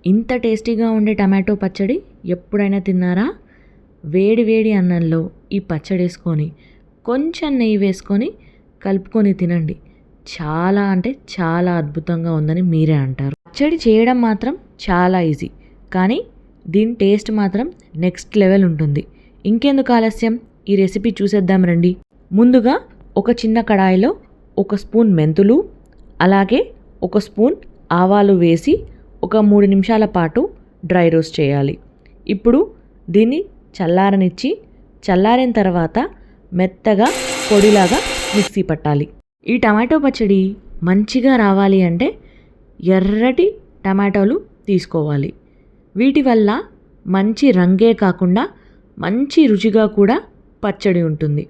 ఇంత టేస్టీగా ఉండే టమాటో పచ్చడి ఎప్పుడైనా తిన్నారా? వేడి వేడి అన్నంలో ఈ పచ్చడి వేసుకొని కొంచెం నెయ్యి వేసుకొని కలుపుకొని తినండి. చాలా అంటే చాలా అద్భుతంగా ఉందని మీరే అంటారు. పచ్చడి చేయడం మాత్రం చాలా ఈజీ, కానీ దీని టేస్ట్ మాత్రం నెక్స్ట్ లెవెల్ ఉంటుంది. ఇంకెందుకు ఆలస్యం, ఈ రెసిపీ చూసేద్దాం రండి. ముందుగా ఒక చిన్న కడాయిలో 1 స్పూన్ మెంతులు, అలాగే 1 స్పూన్ ఆవాలు వేసి ఒక 3 నిమిషాల పాటు డ్రై రోస్ట్ చేయాలి. ఇప్పుడు దీన్ని చల్లారనిచ్చి చల్లారిన తర్వాత మెత్తగా పొడిలాగా మిక్సీ పట్టాలి. ఈ టమాటో పచ్చడి మంచిగా రావాలి అంటే ఎర్రటి టమాటోలు తీసుకోవాలి. వీటి వల్ల మంచి రంగే కాకుండా మంచి రుచిగా కూడా పచ్చడి ఉంటుంది.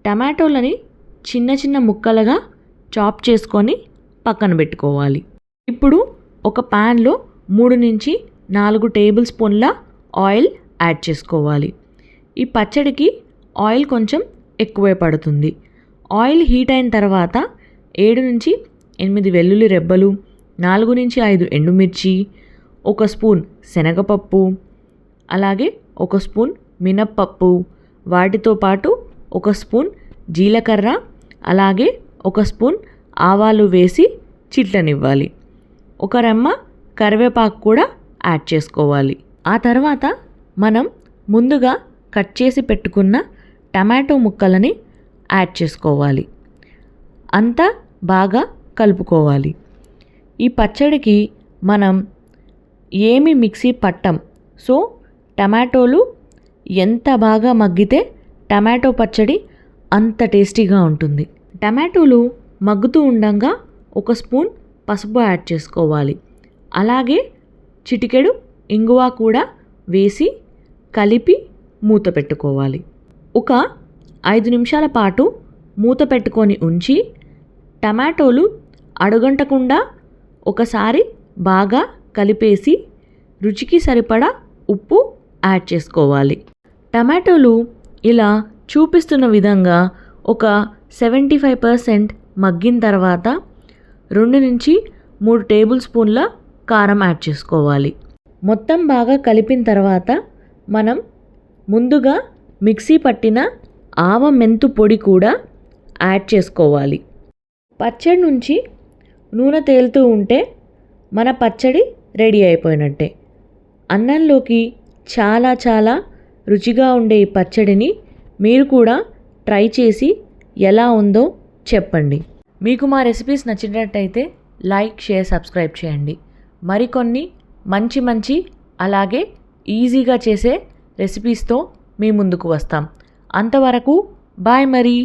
టమాటోలని చిన్న చిన్న ముక్కలుగా చాప్ చేసుకొని పక్కన పెట్టుకోవాలి. ఇప్పుడు ఒక ప్యాన్లో 3 నుంచి 4 టేబుల్ స్పూన్ల ఆయిల్ యాడ్ చేసుకోవాలి. ఈ పచ్చడికి ఆయిల్ కొంచెం ఎక్కువే పడుతుంది. ఆయిల్ హీట్ అయిన తర్వాత 7 నుంచి 8 వెల్లుల్లి రెబ్బలు, 4 నుంచి 5 ఎండుమిర్చి, 1 స్పూన్ శనగపప్పు, అలాగే 1 స్పూన్ మినప్పప్పు, వాటితో పాటు 1 స్పూన్ జీలకర్ర, అలాగే 1 స్పూన్ ఆవాలు వేసి చిట్లనివ్వాలి. 1 రెమ్మ కరివేపాకు కూడా యాడ్ చేసుకోవాలి. ఆ తర్వాత మనం ముందుగా కట్ చేసి పెట్టుకున్న టమాటో ముక్కలని యాడ్ చేసుకోవాలి. అంతా బాగా కలుపుకోవాలి. ఈ పచ్చడికి మనం ఏమి మిక్సీ పట్టం, సో టమాటోలు ఎంత బాగా మగ్గితే టమాటో పచ్చడి అంత టేస్టీగా ఉంటుంది. టమాటోలు మగ్గుతూ ఉండగా 1 స్పూన్ పసుపు యాడ్ చేసుకోవాలి. అలాగే చిటికెడు ఇంగువ కూడా వేసి కలిపి మూత పెట్టుకోవాలి. ఒక 5 నిమిషాల పాటు మూత పెట్టుకొని ఉంచి టమాటోలు అడుగంటకుండా ఒకసారి బాగా కలిపేసి రుచికి సరిపడా ఉప్పు యాడ్ చేసుకోవాలి. టమాటోలు ఇలా చూపిస్తున్న విధంగా ఒక 75% మగ్గిన తర్వాత 2 నుంచి 3 టేబుల్ స్పూన్ల కారం యాడ్ చేసుకోవాలి. మొత్తం బాగా కలిపిన తర్వాత మనం ముందుగా మిక్సీ పట్టిన ఆవ మెంతు పొడి కూడా యాడ్ చేసుకోవాలి. పచ్చడి నుంచి నూనె తేలుతూ ఉంటే మన పచ్చడి రెడీ అయిపోయినట్టే. అన్నంలోకి చాలా చాలా రుచిగా ఉండే ఈ పచ్చడిని మీరు కూడా ట్రై చేసి ఎలా ఉందో చెప్పండి. మీకు మా రెసిపీస్ నచ్చినట్టయితే లైక్, షేర్, సబ్స్క్రైబ్ చేయండి. మరికొన్ని మంచి అలాగే ఈజీగా చేసే రెసిపీస్తో మీ ముందుకు వస్తాం. అంతవరకు బాయ్ మరి.